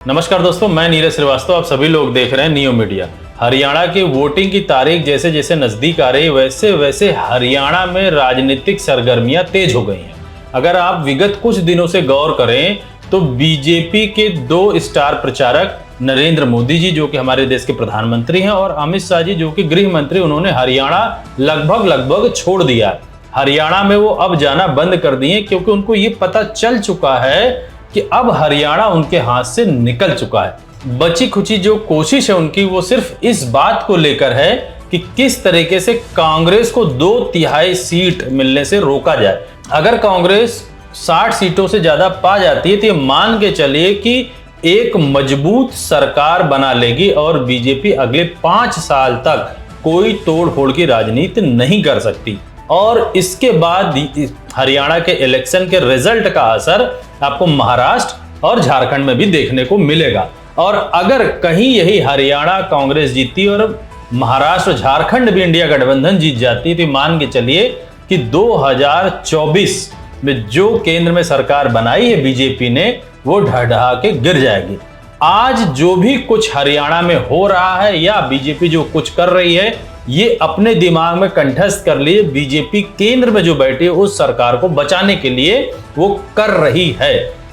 नमस्कार दोस्तों, मैं नीरज श्रीवास्तव। आप सभी लोग देख रहे हैं नियो मीडिया। हरियाणा की वोटिंग की तारीख जैसे जैसे नजदीक आ रही है वैसे वैसे हरियाणा में राजनीतिक सरगर्मियां तेज हो गई हैं। अगर आप विगत कुछ दिनों से गौर करें तो बीजेपी के दो स्टार प्रचारक नरेंद्र मोदी जी जो कि हमारे देश के प्रधानमंत्री हैं और अमित शाह जी जो कि गृह मंत्री, उन्होंने हरियाणा लगभग छोड़ दिया। हरियाणा में वो अब जाना बंद कर दिए क्योंकि उनको ये पता चल चुका है कि अब हरियाणा उनके हाथ से निकल चुका है। बची खुची जो कोशिश है उनकी वो सिर्फ इस बात को लेकर है कि किस तरीके से कांग्रेस को 2/3 सीट मिलने से रोका जाए। अगर कांग्रेस 60 सीटों से ज्यादा पा जाती है तो ये मान के चलिए कि एक मजबूत सरकार बना लेगी और बीजेपी अगले 5 साल तक कोई तोड़ फोड़ की राजनीति नहीं कर सकती। और इसके बाद हरियाणा के इलेक्शन के रिजल्ट का असर आपको महाराष्ट्र और झारखंड में भी देखने को मिलेगा। और अगर कहीं यही हरियाणा कांग्रेस जीती और महाराष्ट्र झारखंड भी इंडिया गठबंधन जीत जाती तो मान के चलिए कि 2024 में जो केंद्र में सरकार बनाई है बीजेपी ने वो ढह के गिर जाएगी। आज जो भी कुछ हरियाणा में हो रहा है या बीजेपी जो कुछ कर रही है, ये अपने दिमाग में कंठस्थ कर लिए बीजेपी केंद्र में जो बैठी है उस सरकार को बचाने के लिए वो कर रही है।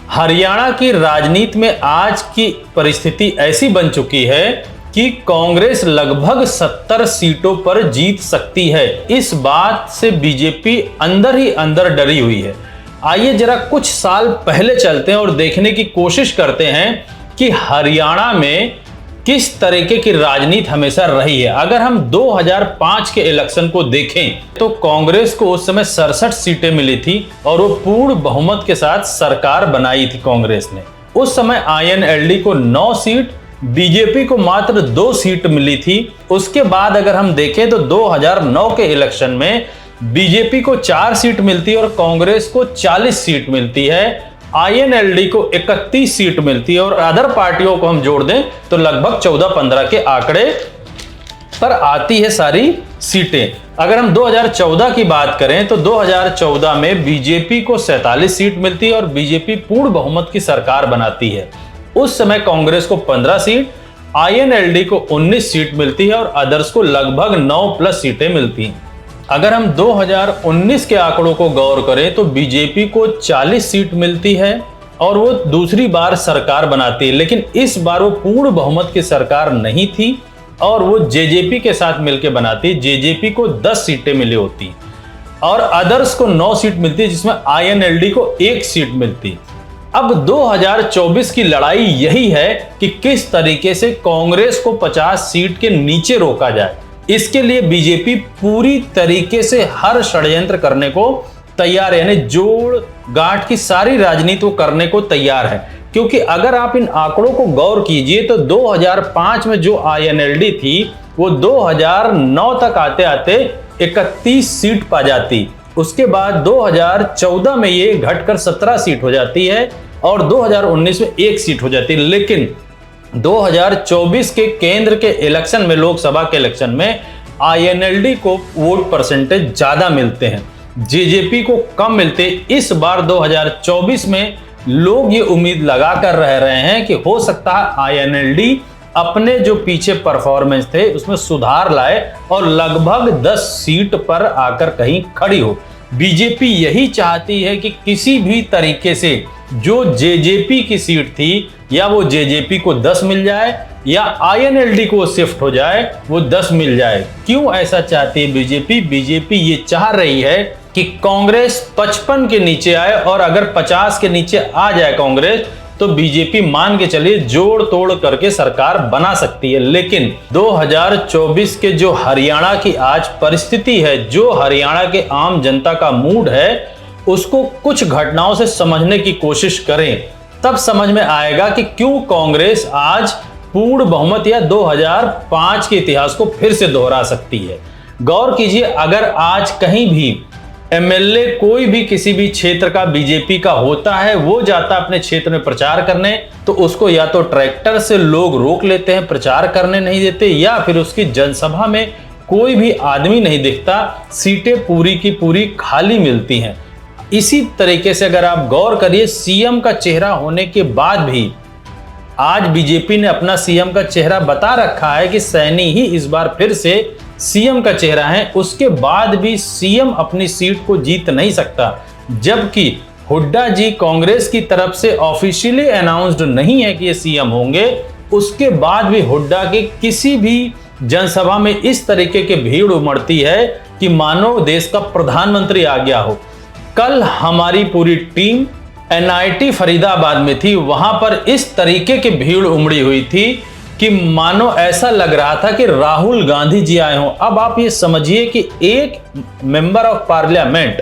हरियाणा की राजनीति में आज की परिस्थिति ऐसी बन चुकी है कि कांग्रेस लगभग 70 सीटों पर जीत सकती है। इस बात से बीजेपी अंदर ही अंदर डरी हुई है। आइए जरा कुछ साल पहले चलते हैं और देखने की कोशिश करते हैं कि हरियाणा में किस तरीके की राजनीति हमेशा रही है। अगर हम 2005 के इलेक्शन को देखें तो कांग्रेस को उस समय 67 सीटें मिली थी और वो पूर्ण बहुमत के साथ सरकार बनाई थी कांग्रेस ने। उस समय आईएनएलडी को 9 सीट, बीजेपी को मात्र 2 सीट मिली थी। उसके बाद अगर हम देखें तो 2009 के इलेक्शन में बीजेपी को 4 सीट मिलती है और कांग्रेस को 40 सीट मिलती है। आईएनएलडी को 31 सीट मिलती है और अदर पार्टियों को हम जोड़ दें तो लगभग 14-15 के आंकड़े पर आती है सारी सीटें। अगर हम 2014 की बात करें तो 2014 में बीजेपी को 47 सीट मिलती है और बीजेपी पूर्ण बहुमत की सरकार बनाती है। उस समय कांग्रेस को 15 सीट, आईएनएलडी को 19 सीट मिलती है और अदर्स को लगभग 9+ सीटें मिलती हैं। अगर हम 2019 के आंकड़ों को गौर करें तो बीजेपी को 40 सीट मिलती है और वो दूसरी बार सरकार बनाती है, लेकिन इस बार वो पूर्ण बहुमत की सरकार नहीं थी और वो जेजेपी के साथ मिलकर बनाती। जेजेपी को 10 सीटें मिली होती और अदर्स को 9 सीट मिलती है जिसमें आईएनएलडी को 1 सीट मिलती। अब 2024 की लड़ाई यही है कि किस तरीके से कांग्रेस को 50 सीट के नीचे रोका जाए। इसके लिए बीजेपी पूरी तरीके से हर षड्यंत्र करने को तैयार है, यानी जोड़ गांठ की सारी राजनीति को करने को तैयार है। क्योंकि अगर आप इन आंकड़ों को गौर कीजिए तो 2005 में जो आईएनएलडी थी वो 2009 तक आते आते 31 सीट पा जाती। उसके बाद 2014 में ये घटकर 17 सीट हो जाती है और 2019 में 1 सीट हो जाती है। लेकिन 2024 के केंद्र के इलेक्शन में, लोकसभा के इलेक्शन में आईएनएलडी को वोट परसेंटेज ज्यादा मिलते हैं, जेजेपी को कम मिलते। इस बार 2024 में लोग ये उम्मीद लगा कर रह रहे हैं कि हो सकता है आईएनएलडी अपने जो पीछे परफॉर्मेंस थे उसमें सुधार लाए और लगभग 10 सीट पर आकर कहीं खड़ी हो। बीजेपी यही चाहती है कि किसी भी तरीके से जो जेजेपी की सीट थी या वो जेजेपी को 10 मिल जाए या आईएनएलडी को शिफ्ट हो जाए, वो 10 मिल जाए। क्यों ऐसा चाहती है बीजेपी? बीजेपी ये चाह रही है कि कांग्रेस 55 के नीचे आए और अगर 50 के नीचे आ जाए कांग्रेस तो बीजेपी मान के चलिए जोड़ तोड़ करके सरकार बना सकती है। लेकिन 2024 के जो हरियाणा की आज परिस्थिति है, जो हरियाणा के आम जनता का मूड है, उसको कुछ घटनाओं से समझने की कोशिश करें, तब समझ में आएगा कि क्यों कांग्रेस आज पूर्ण बहुमत या 2005 के इतिहास को फिर से दोहरा सकती है। गौर कीजिए, अगर आज कहीं भी एमएलए कोई भी किसी भी क्षेत्र का बीजेपी का होता है, वो जाता अपने क्षेत्र में प्रचार करने तो उसको या तो ट्रैक्टर से लोग रोक लेते हैं, प्रचार करने नहीं देते, या फिर उसकी जनसभा में कोई भी आदमी नहीं दिखता, सीटें पूरी की पूरी खाली मिलती हैं। इसी तरीके से अगर आप गौर करिए, सीएम का चेहरा होने के बाद भी आज बीजेपी ने अपना सीएम का चेहरा बता रखा है कि सैनी ही इस बार फिर से सीएम का चेहरा है, उसके बाद भी सीएम अपनी सीट को जीत नहीं सकता। जबकि हुड्डा जी कांग्रेस की तरफ से ऑफिशियली अनाउंस्ड नहीं है कि ये सीएम होंगे, उसके बाद भी हुड्डा के किसी भी जनसभा में इस तरीके की भीड़ उमड़ती है कि मानो देश का प्रधानमंत्री आ गया हो। कल हमारी पूरी टीम एनआईटी फरीदाबाद में थी, वहां पर इस तरीके की भीड़ उमड़ी हुई थी कि मानो ऐसा लग रहा था कि राहुल गांधी जी आए हों। अब आप ये समझिए कि एक member of parliament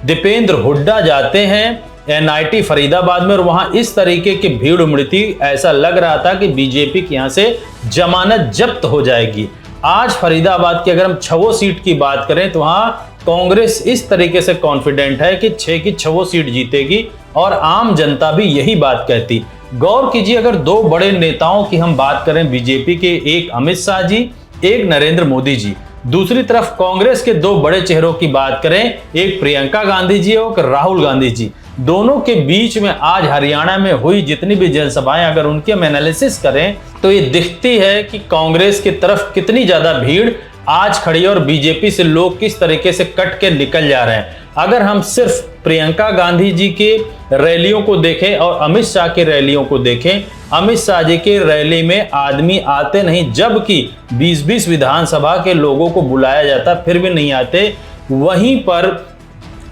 Deepender Hooda जाते हैं एनआईटी फरीदाबाद में और वहां इस तरीके की भीड़ उमड़ी थी, ऐसा लग रहा था कि बीजेपी के यहां से जमानत जब्त हो जाएगी। आज फरीदाबाद की अगर हम 6 सीट की बात करें तो वहां कांग्रेस इस तरीके से कॉन्फिडेंट है कि 6 की 6 सीट जीतेगी और आम जनता भी यही बात कहती। गौर कीजिए, अगर 2 बड़े नेताओं की हम बात करें बीजेपी के, एक अमित शाह जी, एक नरेंद्र मोदी जी, दूसरी तरफ कांग्रेस के 2 बड़े चेहरों की बात करें, एक प्रियंका गांधी जी और राहुल गांधी जी, दोनों के बीच में आज हरियाणा में हुई जितनी भी जनसभाएं अगर उनकी हम एनालिसिस करें तो ये दिखती है कि कांग्रेस की तरफ कितनी ज्यादा भीड़ आज खड़ी है और बीजेपी से लोग किस तरीके से कट के निकल जा रहे हैं। अगर हम सिर्फ प्रियंका गांधी जी के रैलियों को देखें और अमित शाह की रैलियों को देखें, अमित शाह जी की रैली में आदमी आते नहीं, जबकि 20-20 विधानसभा के लोगों को बुलाया जाता फिर भी नहीं आते। वहीं पर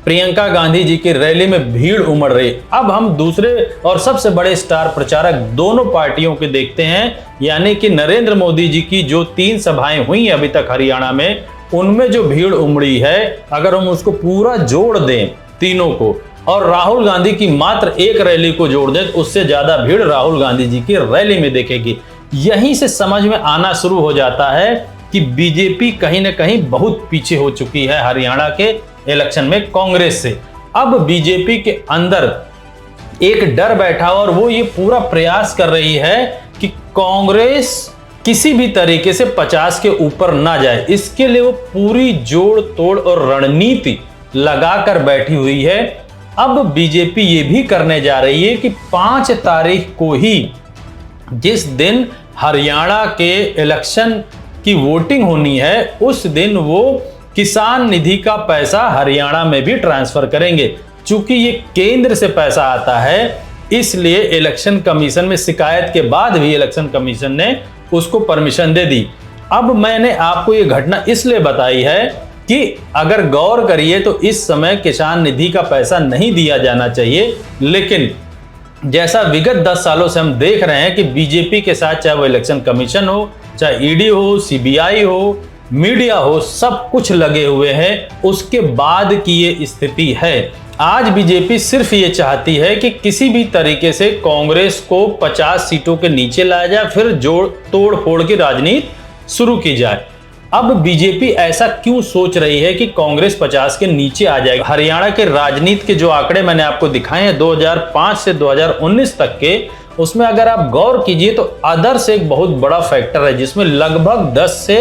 प्रियंका गांधी जी की रैली में भीड़ उमड़ रही। अब हम दूसरे और सबसे बड़े स्टार प्रचारक दोनों पार्टियों के देखते हैं, यानी कि नरेंद्र मोदी जी की जो 3 सभाएं हुई अभी तक हरियाणा में, उनमें जो भीड़ उमड़ी है अगर हम उसको पूरा जोड़ दें तीनों को और राहुल गांधी की मात्र एक रैली को जोड़ दें तो उससे ज्यादा भीड़ राहुल गांधी जी की रैली में देखेगी। यहीं से समझ में आना शुरू हो जाता है कि बीजेपी कहीं ना कहीं बहुत पीछे हो चुकी है हरियाणा के इलेक्शन में कांग्रेस से। अब बीजेपी के अंदर एक डर बैठा और वो ये पूरा प्रयास कर रही है कि कांग्रेस किसी भी तरीके से 50 के ऊपर ना जाए। इसके लिए वो पूरी जोड़ तोड़ और रणनीति लगाकर बैठी हुई है। अब बीजेपी ये भी करने जा रही है कि 5 तारीख को ही जिस दिन हरियाणा के इलेक्शन की वोटिंग होनी है उस दिन वो किसान निधि का पैसा हरियाणा में भी ट्रांसफर करेंगे। चूंकि ये केंद्र से पैसा आता है इसलिए इलेक्शन कमीशन में शिकायत के बाद भी इलेक्शन कमीशन ने उसको परमिशन दे दी। अब मैंने आपको ये घटना इसलिए बताई है कि अगर गौर करिए तो इस समय किसान निधि का पैसा नहीं दिया जाना चाहिए, लेकिन जैसा विगत 10 सालों से हम देख रहे हैं कि बीजेपी के साथ चाहे वो इलेक्शन कमीशन हो, चाहे ईडी हो, सीबीआई हो, मीडिया हो, सब कुछ लगे हुए हैं। उसके बाद की ये स्थिति है। आज बीजेपी सिर्फ ये चाहती है कि किसी भी तरीके से कांग्रेस को 50 सीटों के नीचे लाया जाए, फिर जोड़ तोड़ फोड़ की राजनीति शुरू की जाए। अब बीजेपी ऐसा क्यों सोच रही है कि कांग्रेस 50 के नीचे आ जाएगी? हरियाणा के राजनीति के जो आंकड़े मैंने आपको दिखाए हैं 2005 से 2019 तक के, उसमें अगर आप गौर कीजिए तो अदर्स एक बहुत बड़ा फैक्टर है जिसमें लगभग 10 से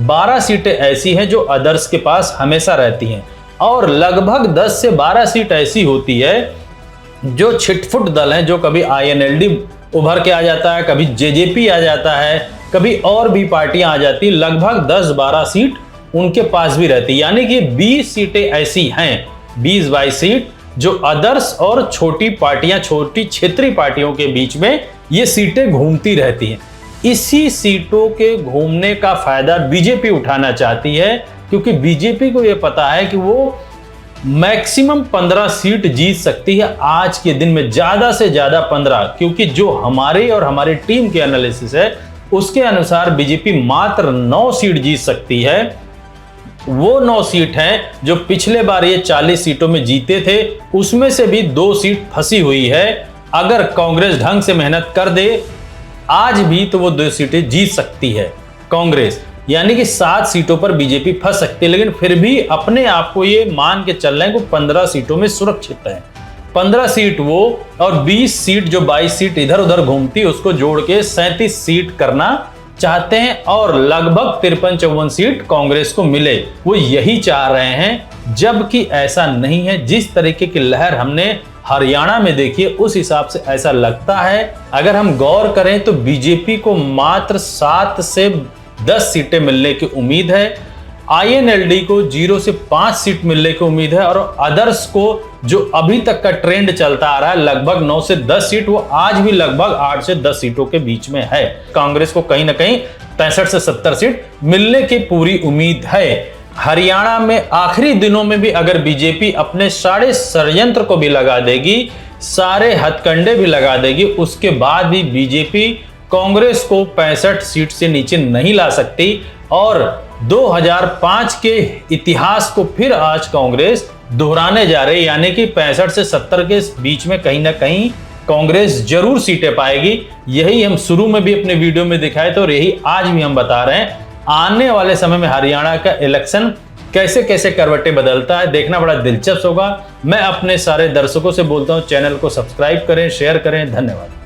12 सीटें ऐसी हैं जो अदर्स के पास हमेशा रहती हैं और लगभग 10 से 12 सीट ऐसी होती है जो छिटफुट दल हैं, जो कभी आईएनएलडी उभर के आ जाता है, कभी जेजेपी आ जाता है, कभी और भी पार्टियां आ जाती हैं। लगभग 10-12 सीट उनके पास भी रहती है, यानी कि 20 सीटें ऐसी हैं, 20-22 सीट जो अदर्स और छोटी पार्टियां, छोटी क्षेत्रीय पार्टियों के बीच में ये सीटें घूमती रहती हैं। इसी सीटों के घूमने का फायदा बीजेपी उठाना चाहती है, क्योंकि बीजेपी को यह पता है कि वो मैक्सिमम 15 सीट जीत सकती है आज के दिन में, ज्यादा से ज्यादा 15, क्योंकि जो हमारी और हमारी टीम के एनालिसिस है उसके अनुसार बीजेपी मात्र 9 सीट जीत सकती है। वो 9 सीट हैं जो पिछले बार ये 40 सीटों में जीते थे, उसमें से भी 2 सीट फंसी हुई है। अगर कांग्रेस ढंग से मेहनत कर दे आज भी तो वो 2 सीटें जीत सकती है कांग्रेस, यानी कि 7 सीटों पर बीजेपी फंस सकती है। लेकिन फिर भी अपने आप को ये मान के चल रहे हैं कि 15 सीटों में सुरक्षित है। 15 सीट वो और 20 सीट जो 22 सीट इधर उधर घूमती उसको जोड़ के 37 सीट करना चाहते हैं और लगभग 53-54 सीट कांग्रेस को मिले, वो यही चाह रहे हैं। जबकि ऐसा नहीं है। जिस तरीके की लहर हमने हरियाणा में देखिए उस हिसाब से ऐसा लगता है। अगर हम गौर करें तो बीजेपी को मात्र 7 से 10 सीटें मिलने की उम्मीद है, INLD को 0 से 5 सीट मिलने की उम्मीद है, और अदर्स को जो अभी तक का ट्रेंड चलता आ रहा है लगभग 9 से 10 सीट, वो आज भी लगभग 8 से 10 सीटों के बीच में है। कांग्रेस को कहीं ना कहीं 65 से 70 सीट मिलने की पूरी उम्मीद है। हरियाणा में आखिरी दिनों में भी अगर बीजेपी अपने सारे षड्यंत्र को भी लगा देगी, सारे हथकंडे भी लगा देगी, उसके बाद भी बीजेपी कांग्रेस को 65 सीट से नीचे नहीं ला सकती। और 2005 के इतिहास को फिर आज कांग्रेस दोहराने जा रही है, यानी कि 65 से 70 के बीच में कहीं ना कहीं कांग्रेस जरूर सीटें पाएगी। यही हम शुरू में भी अपने वीडियो में दिखाए थे और यही आज भी हम बता रहे हैं। आने वाले समय में हरियाणा का इलेक्शन कैसे कैसे करवटें बदलता है, देखना बड़ा दिलचस्प होगा। मैं अपने सारे दर्शकों से बोलता हूं, चैनल को सब्सक्राइब करें, शेयर करें। धन्यवाद।